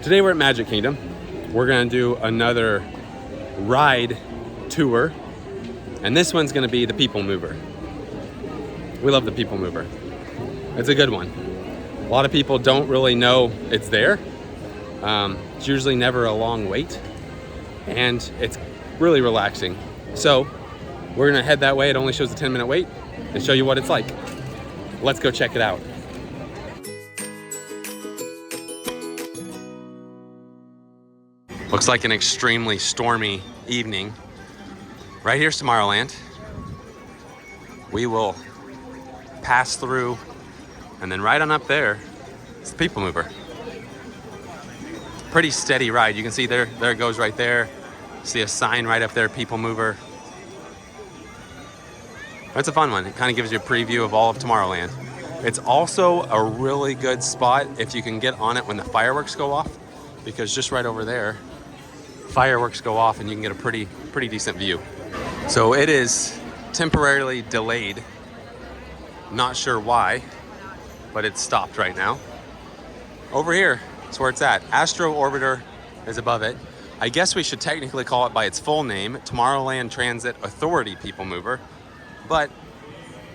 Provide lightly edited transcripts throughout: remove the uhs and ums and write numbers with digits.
Today we're at Magic Kingdom. We're gonna do another ride tour, and this one's gonna be the PeopleMover. We love the PeopleMover. It's a good one. A lot of people don't really know it's there. It's usually never a long wait, and it's really relaxing. So we're gonna head that way. It only shows a 10-minute wait and show you what it's like. Let's go check it out. Looks like an extremely stormy evening. Right here's Tomorrowland. We will pass through, and then right on up there, it's the PeopleMover. Pretty steady ride. You can see there it goes right there. See a sign right up there, PeopleMover. That's a fun one. It kind of gives you a preview of all of Tomorrowland. It's also a really good spot if you can get on it when the fireworks go off, because just right over there, fireworks go off and you can get a pretty decent view. So it is temporarily delayed. Not sure why, but it's stopped right now. Over here is where it's at. Astro Orbiter is above it. I guess we should technically call it by its full name, Tomorrowland Transit Authority PeopleMover, but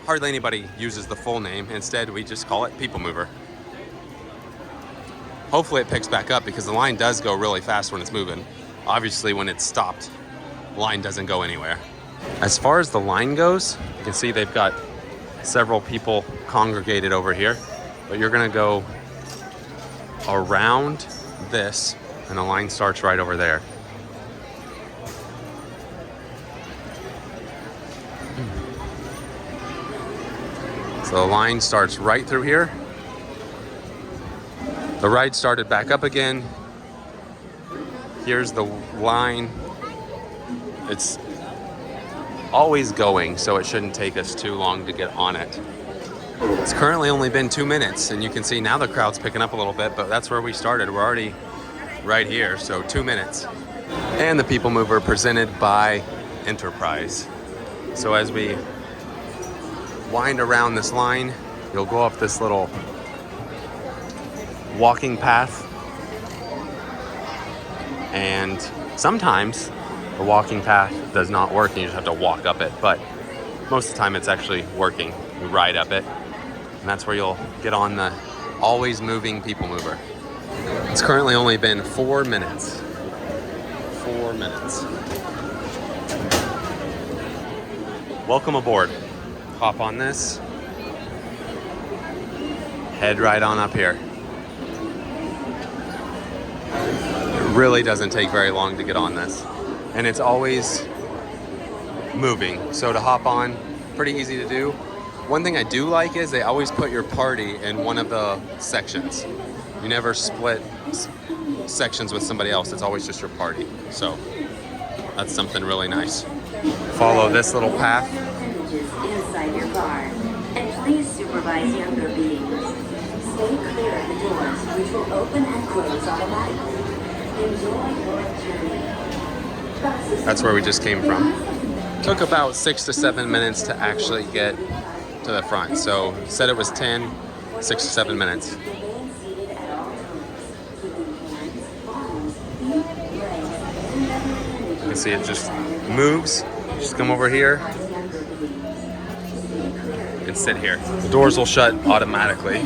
hardly anybody uses the full name. Instead, we just call it PeopleMover. Hopefully it picks back up, because the line does go really fast when it's moving. Obviously, when it's stopped, the line doesn't go anywhere. As far as the line goes, you can see they've got several people congregated over here, but you're gonna go around this, and the line starts right over there. So the line starts right through here. The ride started back up again. Here's the line. It's always going, so it shouldn't take us too long to get on it. It's currently only been 2 minutes, and you can see now the crowd's picking up a little bit, but that's where we started. We're already right here, so 2 minutes. And the PeopleMover presented by Enterprise. So as we wind around this line, you'll go up this little walking path, and sometimes the walking path does not work and you just have to walk up it, but most of the time it's actually working. You ride up it, and that's where you'll get on the always moving PeopleMover. It's currently only been 4 minutes. 4 minutes. Welcome aboard. Hop on this, head right on up here. It really doesn't take very long to get on this, and it's always moving, so to hop on, pretty easy to do. One thing I do like is they always put your party in one of the sections. You never split sections with somebody else. It's always just your party, so that's something really nice. Follow this little path. Inside your car, and please supervise younger beings. Stay clear of the doors, which will open and close automatically. Enjoy your journey. That's where we just came from. Took about 6 to 7 minutes to actually get to the front. So said it was 10, 6 to 7 minutes. You can see it just moves. Just come over here and sit here. The doors will shut automatically.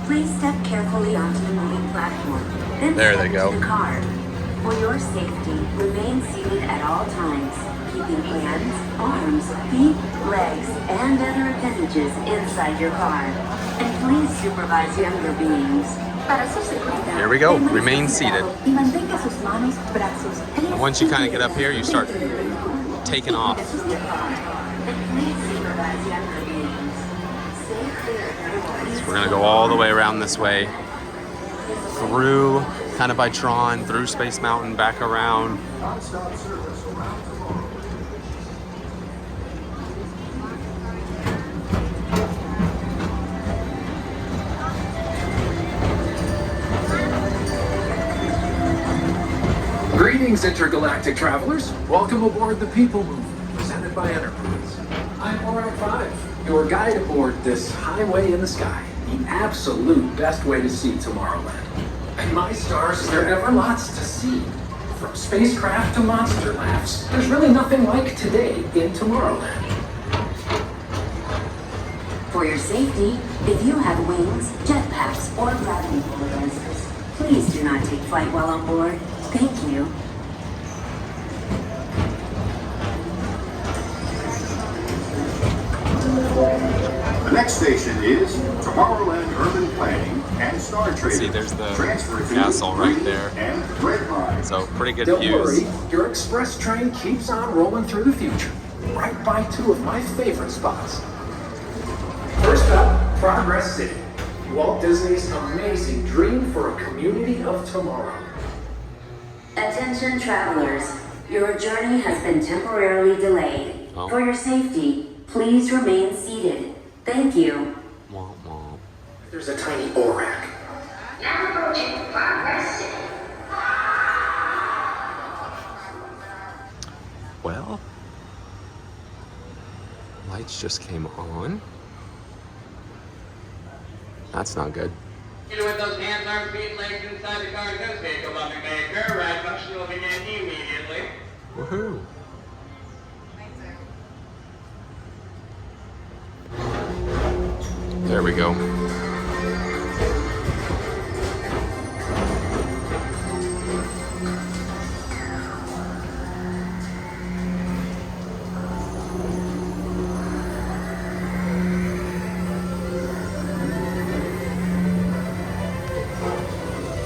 Please step carefully onto the moving platform. Then there they go. The car. For your safety, remain seated at all times, keeping hands, arms, feet, legs, and other appendages inside your car. And please supervise younger beings. Here we go. Remain seated. And once you kind of get up here, you start taking off. So we're gonna go all the way around this way, through kind of by Tron, through Space Mountain, back around. Greetings, intergalactic travelers. Welcome aboard the PeopleMover, presented by Enterprise. I'm 405, your guide aboard this highway in the sky. the absolute best way to see Tomorrowland. And my stars, is there ever lots to see? From spacecraft to monster labs, there's really nothing like today in Tomorrowland. For your safety, if you have wings, jetpacks, or gravity polarizers, please do not take flight while on board. Thank you. The next station is Tomorrowland Urban Planning and Star Trading. See, there's the Transfer to castle right green there. And red line. So pretty good Don't views. worry, your express train keeps on rolling through the future, right by two of my favorite spots. First up, Progress City, Walt Disney's amazing dream for a community of tomorrow. Attention travelers, your journey has been temporarily delayed. Oh. For your safety, please remain seated. Thank you. Womp womp. There's a tiny ORAC. Now approaching Progress City. Well, lights just came on. That's not good. Get with those hands, arms, feet, and legs inside the car and goods vehicle, Bobby Baker. Ride function will begin immediately. Woohoo! There we go.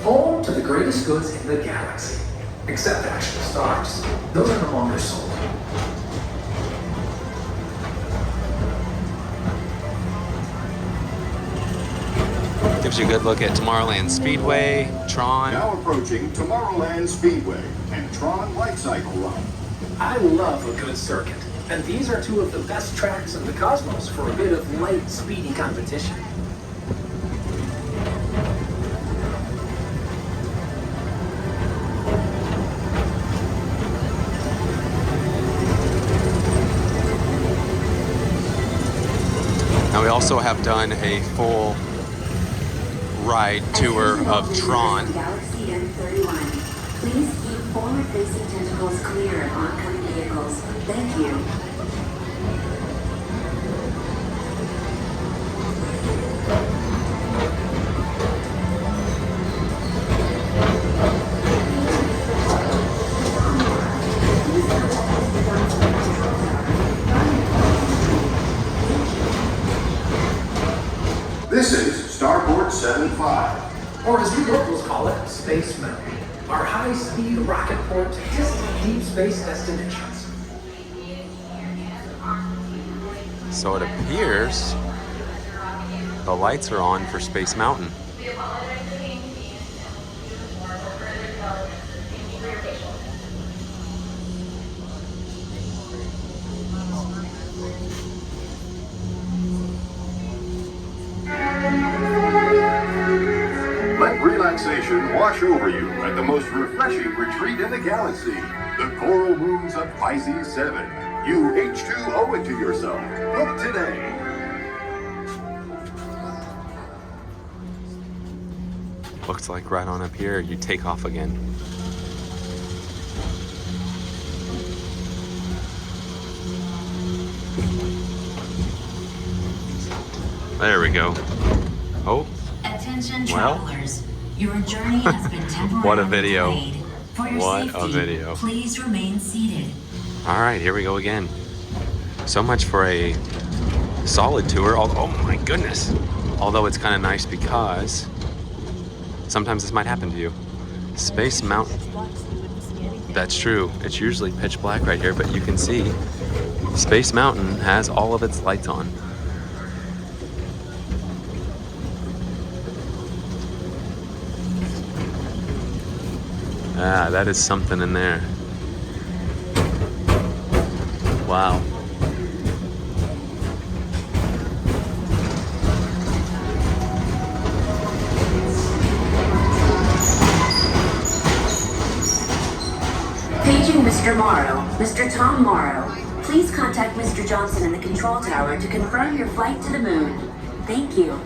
Home to the greatest goods in the galaxy. Except actual stars. Those are no longer sold. Gives you a good look at Tomorrowland Speedway, Tron. Now approaching Tomorrowland Speedway and Tron Light Cycle Run. I love a good circuit, and these are two of the best tracks in the cosmos for a bit of light, speedy competition. Now we also have done a full ride tour of Tron. Galaxy M31. Please keep forward-facing tentacles clear of oncoming vehicles. Thank you. This is Starport 75. Or as the locals call it, Space Mountain. Our high-speed rocket port to distant deep space destinations. So it appears the lights are on for Space Mountain. Let relaxation wash over you at the most refreshing retreat in the galaxy, the coral moons of Pisces 7. You H2O it to yourself. Book today. Looks like right on up here, you take off again. There we go. Oh, Attention Well. travelers, your journey has been temporarily What a video. delayed. For your What a safety, video. please remain seated. all right, here we go again. So much for a solid tour. Oh my goodness. Although it's kind of nice because sometimes this might happen to you. Space Mountain. That's true. It's usually pitch black right here, but you can see Space Mountain has all of its lights on. Ah, that is something in there. Wow. Paging Mr. Morrow, Mr. Tom Morrow. Please contact Mr. Johnson in the control tower to confirm your flight to the moon. Thank you.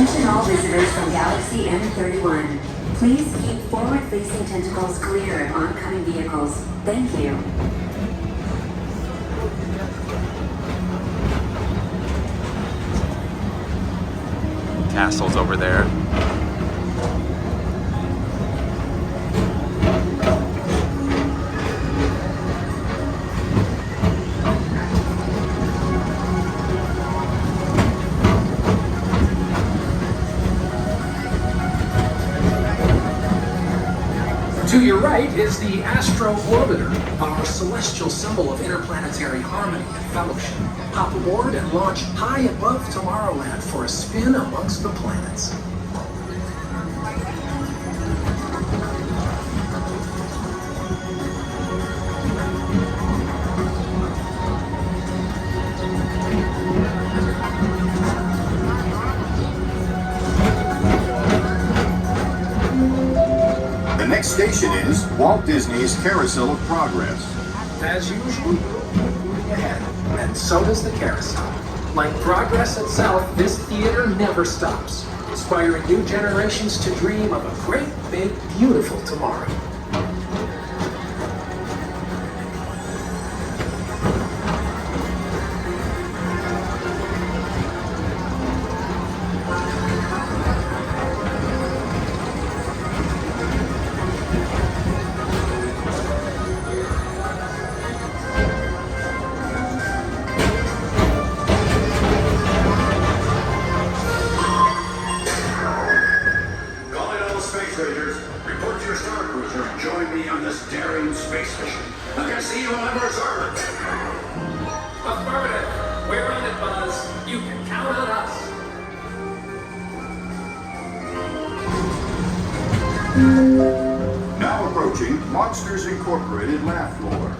Attention all visitors from Galaxy M31. Please keep forward-facing tentacles clear of oncoming vehicles. Thank you. Castle's over there. To your right is the Astro Orbiter, our celestial symbol of interplanetary harmony and fellowship. Hop aboard and launch high above Tomorrowland for a spin amongst the planets. The next station is Walt Disney's Carousel of Progress. As usual, moving ahead, and so does the carousel. Like progress itself, this theater never stops, inspiring new generations to dream of a great, big, beautiful tomorrow. Report to your star cruiser and join me on this daring space mission. I can see you on Emperor's Orbit. Affirmative. We're on it, Buzz. You can count on us. Now approaching Monsters Incorporated laugh floor.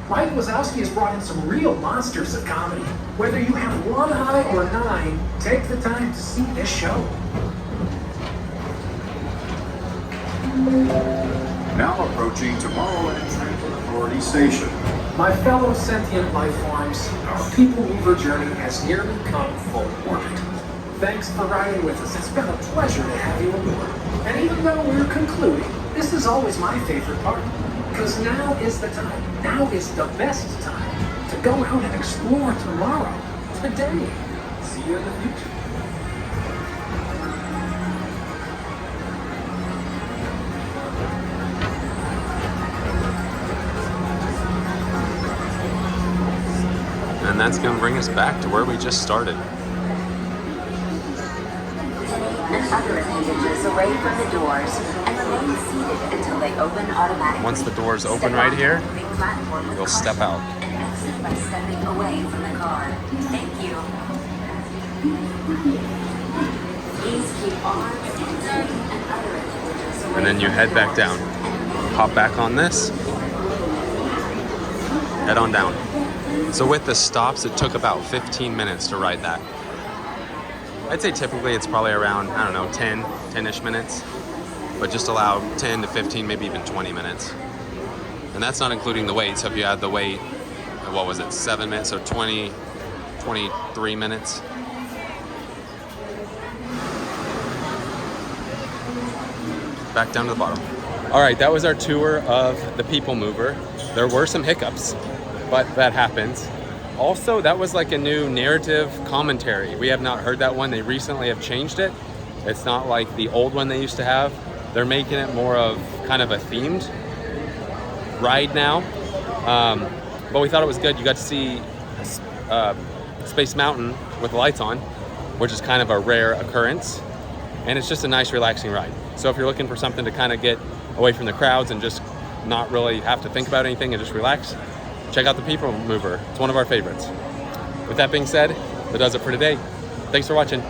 Mike Wazowski has brought in some real monsters of comedy. Whether you have one eye or 9, take the time to see this show. Now approaching Tomorrowland Transit Authority Station. My fellow sentient life forms, our PeopleMover journey has nearly come full orbit. Thanks for riding with us. It's been a pleasure to have you aboard. And even though we're concluding, this is always my favorite part. Because now is the time. Now is the best time to go out and explore tomorrow. Today. See you in the future. And that's going to bring us back to where we just started. And other appendages away from the doors and remain seated until they open automatically. Once the doors open right here, you'll step out. And exit by stepping away from the car. Thank you. Please keep arms and other appendages away And then you from head the back doors. down. Hop back on this. Head on down. So with the stops, it took about 15 minutes to ride that. I'd say typically it's probably around, 10-ish minutes. But just allow 10 to 15, maybe even 20 minutes. And that's not including the wait. So if you add the wait, 7 minutes, so 23 minutes. Back down to the bottom. All right, that was our tour of the PeopleMover. There were some hiccups, but that happens. Also, that was like a new narrative commentary. We have not heard that one. They recently have changed it. It's not like the old one they used to have. They're making it more of kind of a themed ride now. But we thought it was good. You got to see Space Mountain with the lights on, which is kind of a rare occurrence. And it's just a nice, relaxing ride. So if you're looking for something to kind of get away from the crowds and just not really have to think about anything and just relax, check out the PeopleMover. It's one of our favorites. With that being said, that does it for today. Thanks for watching.